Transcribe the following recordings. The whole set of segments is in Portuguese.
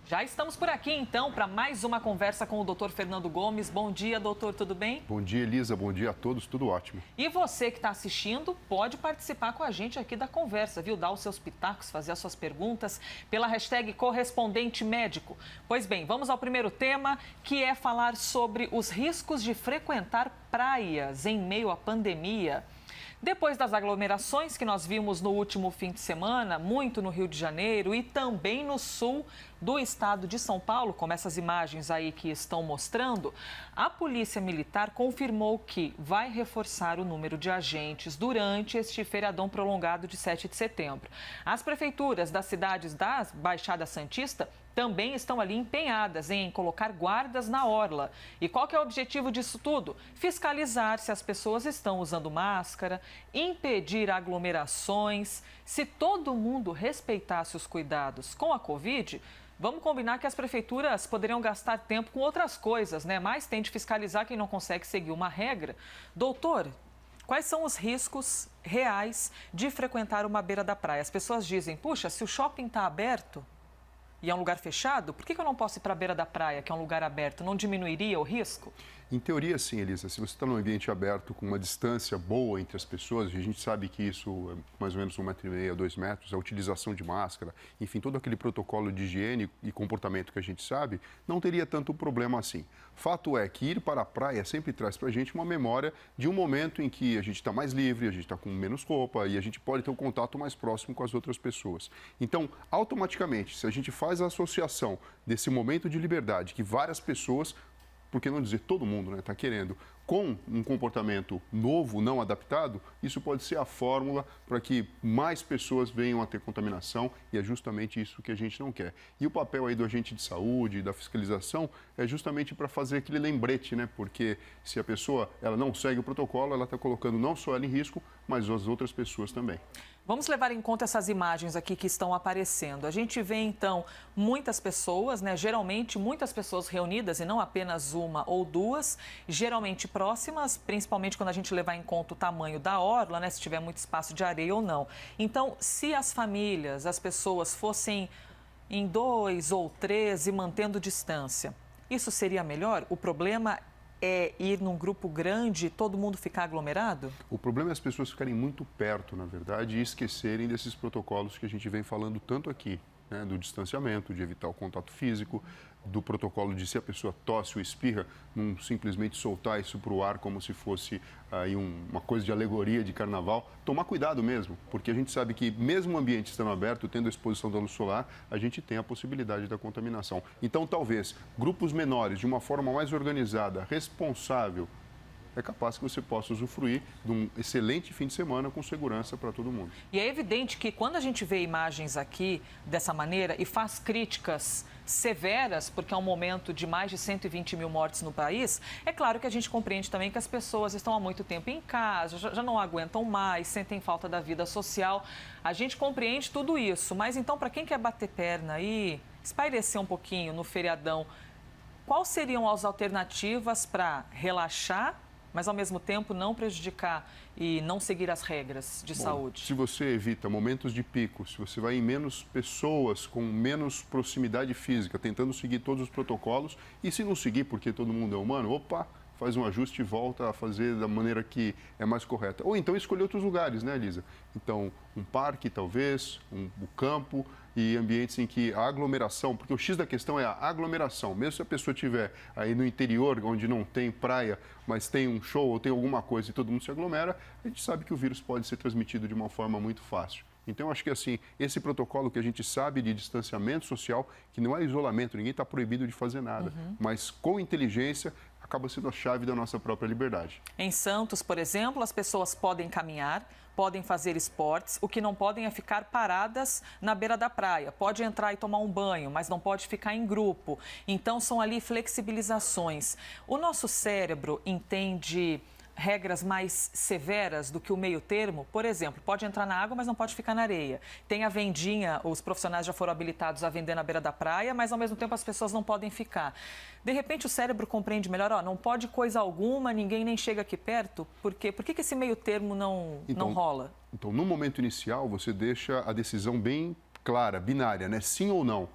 Já estamos por aqui, então, para mais uma conversa com o Dr. Fernando Gomes. Bom dia, doutor, tudo bem? Bom dia, Elisa. Bom dia a todos. Tudo ótimo. E você que está assistindo pode participar com a gente aqui da conversa, viu? Dar os seus pitacos, fazer as suas perguntas pela hashtag correspondente médico. Pois bem, vamos ao primeiro tema, que é falar sobre os riscos de frequentar praias em meio à pandemia. Depois das aglomerações que nós vimos no último fim de semana, muito no Rio de Janeiro e também no sul do estado de São Paulo, como essas imagens aí que estão mostrando, a Polícia Militar confirmou que vai reforçar o número de agentes durante este feriadão prolongado de 7 de setembro. As prefeituras das cidades da Baixada Santista também estão ali empenhadas em colocar guardas na orla. E qual que é o objetivo disso tudo? Fiscalizar se as pessoas estão usando máscara, impedir aglomerações. Se todo mundo respeitasse os cuidados com a Covid, vamos combinar que as prefeituras poderiam gastar tempo com outras coisas, né? Mas tem de fiscalizar quem não consegue seguir uma regra. Doutor, quais são os riscos reais de frequentar uma beira da praia? As pessoas dizem, puxa, se o shopping está aberto e é um lugar fechado, por que eu não posso ir para a beira da praia, que é um lugar aberto? Não diminuiria o risco? Em teoria, sim, Elisa. Se você está num ambiente aberto com uma distância boa entre as pessoas, e a gente sabe que isso é mais ou menos 1,5 m, 2 metros, a utilização de máscara, enfim, todo aquele protocolo de higiene e comportamento que a gente sabe, não teria tanto problema assim. Fato é que ir para a praia sempre traz para a gente uma memória de um momento em que a gente está mais livre, a gente está com menos roupa e a gente pode ter um contato mais próximo com as outras pessoas. Então, automaticamente, se a gente faz a associação desse momento de liberdade que várias pessoas, por que não dizer todo mundo, né, está querendo, com um comportamento novo, não adaptado, isso pode ser a fórmula para que mais pessoas venham a ter contaminação e é justamente isso que a gente não quer. E o papel aí do agente de saúde, da fiscalização, é justamente para fazer aquele lembrete, né? Porque se a pessoa ela não segue o protocolo, ela está colocando não só ela em risco, mas as outras pessoas também. Vamos levar em conta essas imagens aqui que estão aparecendo. A gente vê, então, muitas pessoas, né? Geralmente, muitas pessoas reunidas, e não apenas uma ou duas, geralmente próximas, principalmente quando a gente levar em conta o tamanho da orla, né? Se tiver muito espaço de areia ou não. Então, se as famílias, as pessoas fossem em 2 ou 3 e mantendo distância, isso seria melhor? O problema é ir num grupo grande e todo mundo ficar aglomerado? O problema é as pessoas ficarem muito perto, na verdade, e esquecerem desses protocolos que a gente vem falando tanto aqui, né? Do distanciamento, de evitar o contato físico, do protocolo de se a pessoa tosse ou espirra, não simplesmente soltar isso para o ar como se fosse aí uma coisa de alegoria de carnaval. Tomar cuidado mesmo, porque a gente sabe que mesmo o ambiente estando aberto, tendo a exposição da luz solar, a gente tem a possibilidade da contaminação. Então, talvez, grupos menores, de uma forma mais organizada, responsável, é capaz que você possa usufruir de um excelente fim de semana com segurança para todo mundo. E é evidente que quando a gente vê imagens aqui dessa maneira e faz críticas severas, porque é um momento de mais de 120 mil mortes no país, é claro que a gente compreende também que as pessoas estão há muito tempo em casa, já não aguentam mais, sentem falta da vida social. A gente compreende tudo isso, mas então para quem quer bater perna e espairecer um pouquinho no feriadão, quais seriam as alternativas para relaxar, mas ao mesmo tempo não prejudicar e não seguir as regras de saúde? Se você evita momentos de pico, se você vai em menos pessoas, com menos proximidade física, tentando seguir todos os protocolos, e se não seguir porque todo mundo é humano, opa, faz um ajuste e volta a fazer da maneira que é mais correta. Ou então escolher outros lugares, né, Elisa? Então, um parque, talvez, o campo e ambientes em que a aglomeração, porque o X da questão é a aglomeração. Mesmo se a pessoa estiver aí no interior, onde não tem praia, mas tem um show ou tem alguma coisa e todo mundo se aglomera, a gente sabe que o vírus pode ser transmitido de uma forma muito fácil. Então, acho que assim, esse protocolo que a gente sabe de distanciamento social, que não é isolamento, ninguém está proibido de fazer nada, mas com inteligência, acaba sendo a chave da nossa própria liberdade. Em Santos, por exemplo, as pessoas podem caminhar, podem fazer esportes, o que não podem é ficar paradas na beira da praia. Pode entrar e tomar um banho, mas não pode ficar em grupo. Então, são ali flexibilizações. O nosso cérebro entende regras mais severas do que o meio termo. Por exemplo, pode entrar na água, mas não pode ficar na areia. Tem a vendinha, os profissionais já foram habilitados a vender na beira da praia, mas ao mesmo tempo as pessoas não podem ficar. De repente o cérebro compreende melhor, ó, não pode coisa alguma, ninguém nem chega aqui perto. Por quê? Por que esse meio termo não rola? Então, no momento inicial, você deixa a decisão bem clara, binária, né? Sim ou não.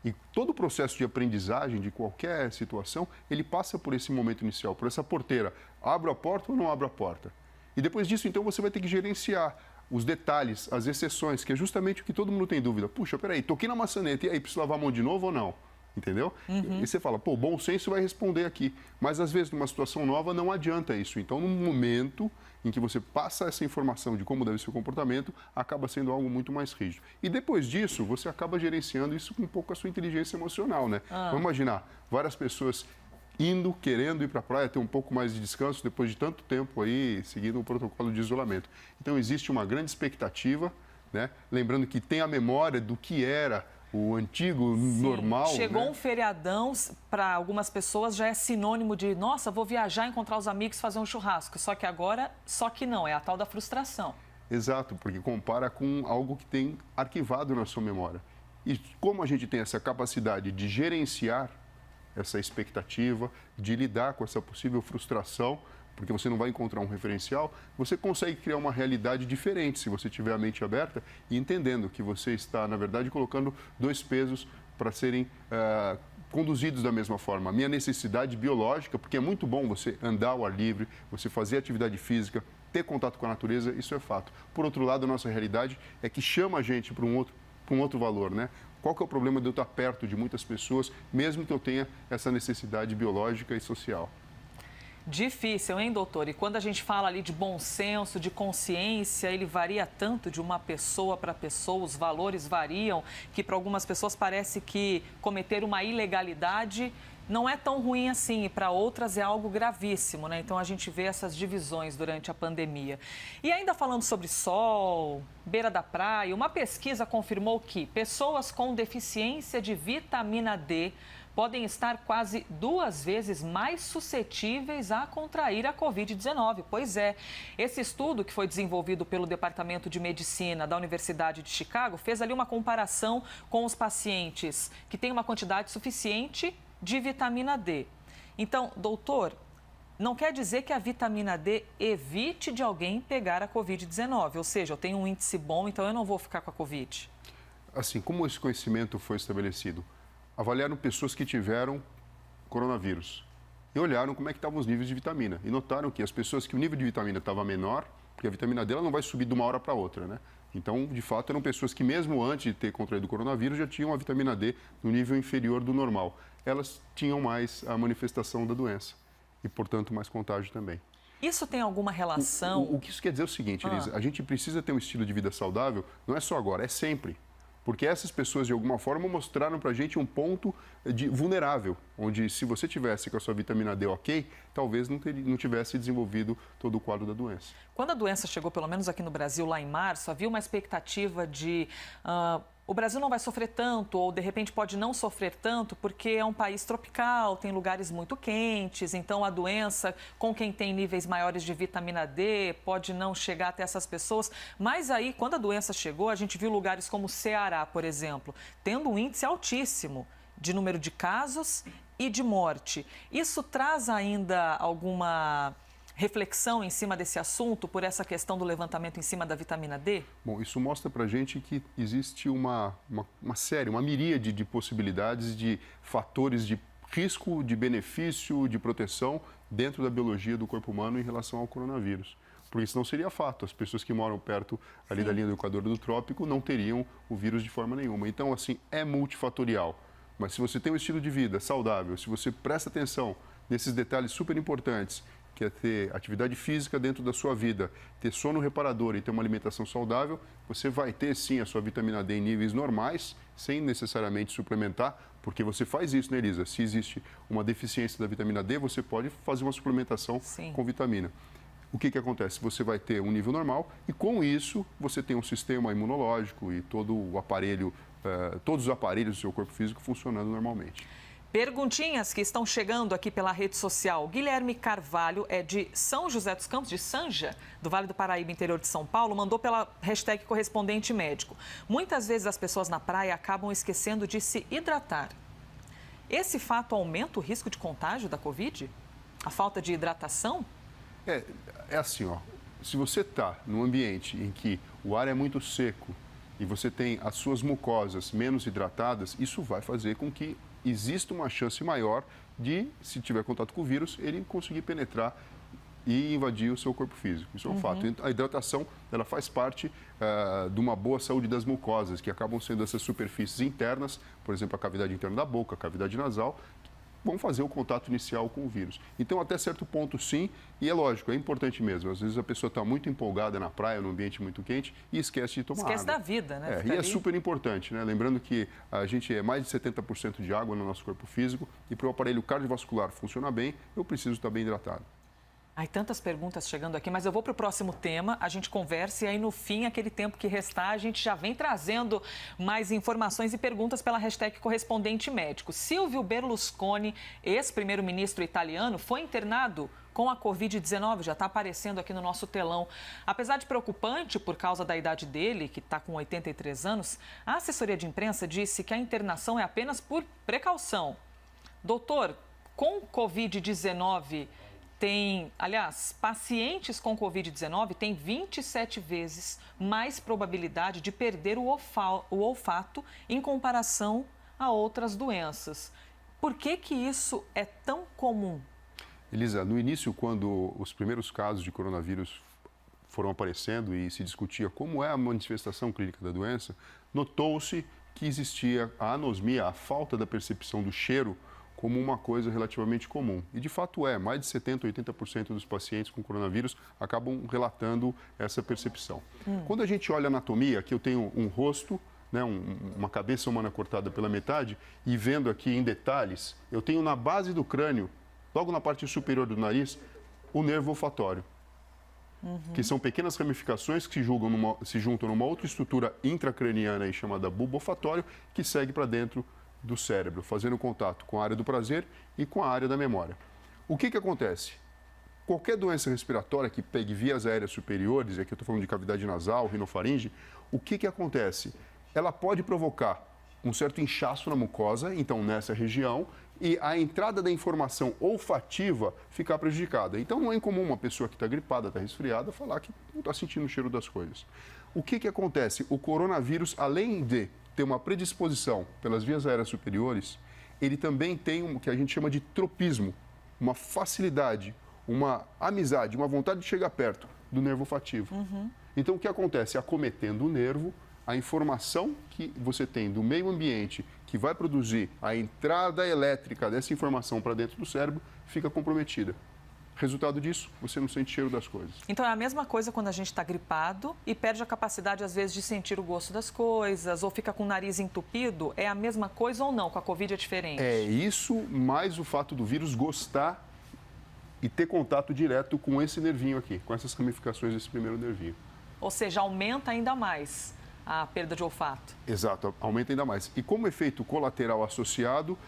E todo o processo de aprendizagem de qualquer situação, ele passa por esse momento inicial, por essa porteira. Abro a porta ou não abro a porta? E depois disso, então, você vai ter que gerenciar os detalhes, as exceções, que é justamente o que todo mundo tem dúvida. Puxa, peraí, toquei na maçaneta, e aí, preciso lavar a mão de novo ou não? Entendeu? E você fala, pô, bom senso vai responder aqui. Mas, às vezes, numa situação nova, não adianta isso. Então, no momento em que você passa essa informação de como deve ser o comportamento, acaba sendo algo muito mais rígido. E depois disso, você acaba gerenciando isso com um pouco a sua inteligência emocional, né? Vamos imaginar, várias pessoas indo, querendo ir para a praia, ter um pouco mais de descanso depois de tanto tempo aí seguindo o protocolo de isolamento. Então, existe uma grande expectativa, né? Lembrando que tem a memória do que era o antigo normal. Chegou, né? um feriadão, para algumas pessoas já é sinônimo de, nossa, vou viajar, encontrar os amigos, fazer um churrasco. Só que agora, não, é a tal da frustração. Exato, porque compara com algo que tem arquivado na sua memória. E como a gente tem essa capacidade de gerenciar essa expectativa, de lidar com essa possível frustração, porque você não vai encontrar um referencial, você consegue criar uma realidade diferente se você tiver a mente aberta e entendendo que você está, na verdade, colocando dois pesos para serem conduzidos da mesma forma. A minha necessidade biológica, porque é muito bom você andar ao ar livre, você fazer atividade física, ter contato com a natureza, isso é fato. Por outro lado, a nossa realidade é que chama a gente para um outro valor, né? Qual que é o problema de eu estar perto de muitas pessoas, mesmo que eu tenha essa necessidade biológica e social? Difícil, hein, doutor? E quando a gente fala ali de bom senso, de consciência, ele varia tanto de uma pessoa para pessoa, os valores variam, que para algumas pessoas parece que cometer uma ilegalidade não é tão ruim assim, e para outras é algo gravíssimo, né? Então a gente vê essas divisões durante a pandemia. E ainda falando sobre sol, beira da praia, uma pesquisa confirmou que pessoas com deficiência de vitamina D podem estar quase 2 vezes mais suscetíveis a contrair a Covid-19. Pois é, esse estudo que foi desenvolvido pelo Departamento de Medicina da Universidade de Chicago fez ali uma comparação com os pacientes que têm uma quantidade suficiente de vitamina D. Então, doutor, não quer dizer que a vitamina D evite de alguém pegar a Covid-19, ou seja, eu tenho um índice bom, então eu não vou ficar com a Covid. Assim, como esse conhecimento foi estabelecido? Avaliaram pessoas que tiveram coronavírus e olharam como é que estavam os níveis de vitamina. E notaram que as pessoas que o nível de vitamina estava menor, porque a vitamina D ela não vai subir de uma hora para outra, né? Então, de fato, eram pessoas que mesmo antes de ter contraído o coronavírus já tinham a vitamina D no nível inferior do normal. Elas tinham mais a manifestação da doença e, portanto, mais contágio também. Isso tem alguma relação? O que isso quer dizer é o seguinte, Elisa, a gente precisa ter um estilo de vida saudável, não é só agora, é sempre. Porque essas pessoas, de alguma forma, mostraram para a gente um ponto vulnerável, onde se você tivesse com a sua vitamina D ok, talvez não tivesse desenvolvido todo o quadro da doença. Quando a doença chegou, pelo menos aqui no Brasil, lá em março, havia uma expectativa de o Brasil não vai sofrer tanto, ou de repente pode não sofrer tanto, porque é um país tropical, tem lugares muito quentes, então a doença, com quem tem níveis maiores de vitamina D, pode não chegar até essas pessoas. Mas aí, quando a doença chegou, a gente viu lugares como o Ceará, por exemplo, tendo um índice altíssimo de número de casos e de morte. Isso traz ainda alguma reflexão em cima desse assunto, por essa questão do levantamento em cima da vitamina D? Bom, isso mostra para a gente que existe uma série, uma miríade de possibilidades, de fatores de risco, de benefício, de proteção dentro da biologia do corpo humano em relação ao coronavírus. Porque isso não seria fato. As pessoas que moram perto ali da linha do Equador do Trópico não teriam o vírus de forma nenhuma. Então, assim, é multifatorial. Mas se você tem um estilo de vida saudável, se você presta atenção nesses detalhes super importantes, que é ter atividade física dentro da sua vida, ter sono reparador e ter uma alimentação saudável, você vai ter sim a sua vitamina D em níveis normais, sem necessariamente suplementar, porque você faz isso, né, Elisa? Se existe uma deficiência da vitamina D, você pode fazer uma suplementação com vitamina. O que acontece? Você vai ter um nível normal e com isso você tem um sistema imunológico e todo o aparelho, todos os aparelhos do seu corpo físico funcionando normalmente. Perguntinhas que estão chegando aqui pela rede social. Guilherme Carvalho é de São José dos Campos, de Sanja, do Vale do Paraíba, interior de São Paulo, mandou pela hashtag correspondente médico. Muitas vezes as pessoas na praia acabam esquecendo de se hidratar. Esse fato aumenta o risco de contágio da Covid? A falta de hidratação? É assim, ó. Se você está num ambiente em que o ar é muito seco e você tem as suas mucosas menos hidratadas, isso vai fazer com que exista uma chance maior de, se tiver contato com o vírus, ele conseguir penetrar e invadir o seu corpo físico. Isso é um fato. A hidratação, ela faz parte de uma boa saúde das mucosas, que acabam sendo essas superfícies internas, por exemplo, a cavidade interna da boca, a cavidade nasal, vão fazer o contato inicial com o vírus. Então, até certo ponto, sim, e é lógico, é importante mesmo. Às vezes a pessoa está muito empolgada na praia, num ambiente muito quente, e esquece de tomar água. Esquece da vida, né? E é super importante, né? Lembrando que a gente é mais de 70% de água no nosso corpo físico, e para o aparelho cardiovascular funcionar bem, eu preciso estar bem hidratado. Ai, tantas perguntas chegando aqui, mas eu vou para o próximo tema, a gente conversa e aí no fim, aquele tempo que restar, a gente já vem trazendo mais informações e perguntas pela hashtag correspondente médico. Silvio Berlusconi, ex-primeiro-ministro italiano, foi internado com a Covid-19, já está aparecendo aqui no nosso telão. Apesar de preocupante por causa da idade dele, que está com 83 anos, a assessoria de imprensa disse que a internação é apenas por precaução. Doutor, com Covid-19... pacientes com Covid-19 têm 27 vezes mais probabilidade de perder o olfato em comparação a outras doenças. Por que isso é tão comum? Elisa, no início, quando os primeiros casos de coronavírus foram aparecendo e se discutia como é a manifestação clínica da doença, notou-se que existia a anosmia, a falta da percepção do cheiro, como uma coisa relativamente comum. E de fato mais de 70%, 80% dos pacientes com coronavírus acabam relatando essa percepção. Quando a gente olha a anatomia, aqui eu tenho um rosto, né, uma cabeça humana cortada pela metade, e vendo aqui em detalhes, eu tenho na base do crânio, logo na parte superior do nariz, o nervo olfatório. Que são pequenas ramificações que se juntam numa outra estrutura intracraniana aí, chamada bulbo olfatório, que segue para dentro do cérebro, fazendo contato com a área do prazer e com a área da memória. O que acontece? Qualquer doença respiratória que pegue vias aéreas superiores, e aqui eu estou falando de cavidade nasal, rinofaringe, o que acontece? Ela pode provocar um certo inchaço na mucosa, então nessa região, e a entrada da informação olfativa ficar prejudicada. Então não é incomum uma pessoa que está gripada, está resfriada, falar que não está sentindo o cheiro das coisas. O que acontece? O coronavírus, além de ter uma predisposição pelas vias aéreas superiores, ele também tem o que a gente chama de tropismo, uma facilidade, uma amizade, uma vontade de chegar perto do nervo olfativo. Então, o que acontece? Acometendo o nervo, a informação que você tem do meio ambiente que vai produzir a entrada elétrica dessa informação para dentro do cérebro fica comprometida. Resultado disso, você não sente cheiro das coisas. Então é a mesma coisa quando a gente está gripado e perde a capacidade, às vezes, de sentir o gosto das coisas ou fica com o nariz entupido. É a mesma coisa ou não? Com a Covid é diferente? É isso, mais o fato do vírus gostar e ter contato direto com esse nervinho aqui, com essas ramificações desse primeiro nervinho. Ou seja, aumenta ainda mais a perda de olfato. Exato, aumenta ainda mais. E como efeito colateral associado,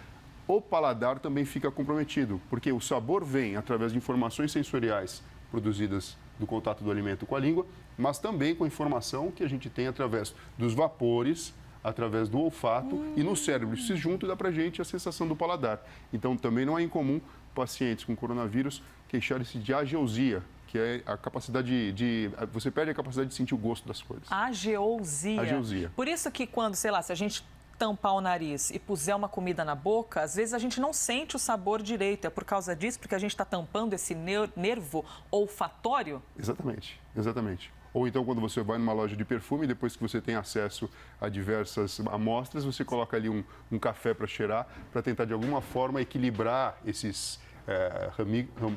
o paladar também fica comprometido, porque o sabor vem através de informações sensoriais produzidas do contato do alimento com a língua, mas também com informação que a gente tem através dos vapores, através do olfato e no cérebro. Isso se junta e dá pra gente a sensação do paladar. Então, também não é incomum pacientes com coronavírus queixarem-se de ageusia, que é a capacidade você perde a capacidade de sentir o gosto das coisas. Ageusia. Ageusia. Por isso que quando, sei lá, se a gente tampar o nariz e puser uma comida na boca, às vezes a gente não sente o sabor direito. É por causa disso, porque a gente está tampando esse nervo olfatório? Exatamente, exatamente. Ou então, quando você vai numa loja de perfume, depois que você tem acesso a diversas amostras, você coloca ali um café para cheirar, para tentar, de alguma forma, equilibrar esses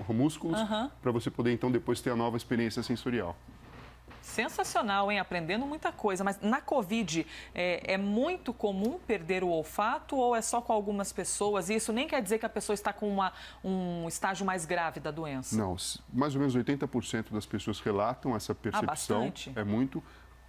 músculos, para você poder, então, depois ter a nova experiência sensorial. Sensacional, hein? Aprendendo muita coisa. Mas na Covid, é muito comum perder o olfato ou é só com algumas pessoas? E isso nem quer dizer que a pessoa está com um estágio mais grave da doença? Não, mais ou menos 80% das pessoas relatam essa percepção. Bastante. É muito.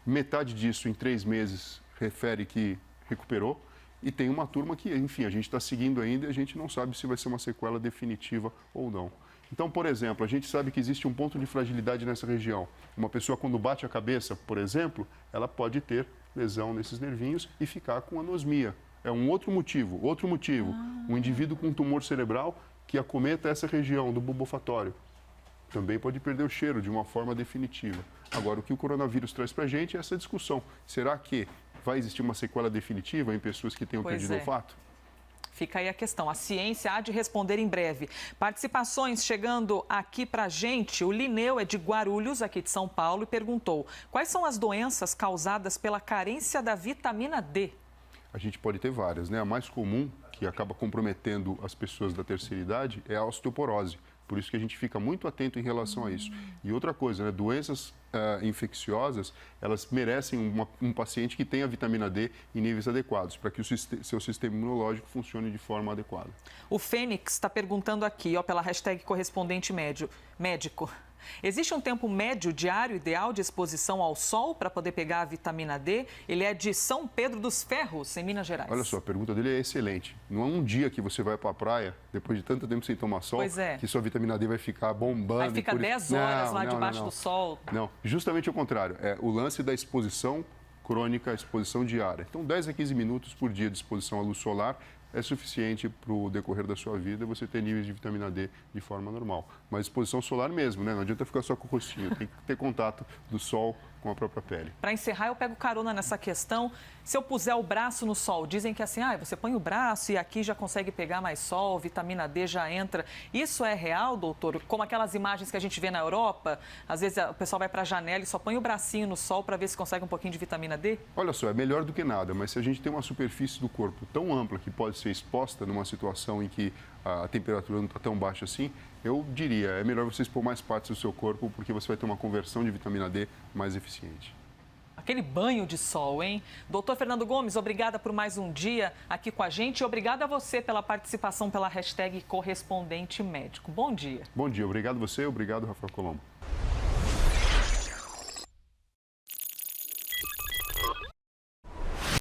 Metade disso, em 3 meses, refere que recuperou. E tem uma turma que, enfim, a gente está seguindo ainda e a gente não sabe se vai ser uma sequela definitiva ou não. Então, por exemplo, a gente sabe que existe um ponto de fragilidade nessa região. Uma pessoa, quando bate a cabeça, por exemplo, ela pode ter lesão nesses nervinhos e ficar com anosmia. É um outro motivo. Um indivíduo com tumor cerebral que acometa essa região do bulbo olfatório também pode perder o cheiro de uma forma definitiva. Agora, o que o coronavírus traz para a gente é essa discussão. Será que vai existir uma sequela definitiva em pessoas que tenham perdido o olfato? Fica aí a questão. A ciência há de responder em breve. Participações chegando aqui para a gente. O Lineu é de Guarulhos, aqui de São Paulo, e perguntou: quais são as doenças causadas pela carência da vitamina D? A gente pode ter várias, né? A mais comum, que acaba comprometendo as pessoas da terceira idade, é a osteoporose. Por isso que a gente fica muito atento em relação a isso. E outra coisa, né? Doenças infecciosas, elas merecem um paciente que tenha vitamina D em níveis adequados, para que o seu sistema imunológico funcione de forma adequada. O Fênix está perguntando aqui, ó, pela hashtag correspondente médico. Existe um tempo médio diário ideal de exposição ao sol para poder pegar a vitamina D? Ele é de São Pedro dos Ferros, em Minas Gerais. Olha só, a pergunta dele é excelente. Não é um dia que você vai para a praia, depois de tanto tempo sem tomar sol, que sua vitamina D vai ficar bombando. Vai ficar 10 horas lá debaixo do sol. Não, justamente o contrário. É o lance da exposição crônica, a exposição diária. Então, 10 a 15 minutos por dia de exposição à luz solar é suficiente para o decorrer da sua vida você ter níveis de vitamina D de forma normal. Mas exposição solar mesmo, né? Não adianta ficar só com o rostinho, tem que ter contato do sol com a própria pele. Para encerrar, eu pego carona nessa questão. Se eu puser o braço no sol, dizem que assim, você põe o braço e aqui já consegue pegar mais sol, vitamina D já entra. Isso é real, doutor? Como aquelas imagens que a gente vê na Europa, às vezes o pessoal vai para a janela e só põe o bracinho no sol para ver se consegue um pouquinho de vitamina D? Olha só, é melhor do que nada, mas se a gente tem uma superfície do corpo tão ampla que pode ser exposta numa situação em que a temperatura não está tão baixa assim, eu diria, é melhor você expor mais partes do seu corpo, porque você vai ter uma conversão de vitamina D mais eficiente. Aquele banho de sol, hein? Doutor Fernando Gomes, obrigada por mais um dia aqui com a gente e obrigada a você pela participação pela hashtag correspondente médico. Bom dia. Bom dia, obrigado você, obrigado Rafael Colombo.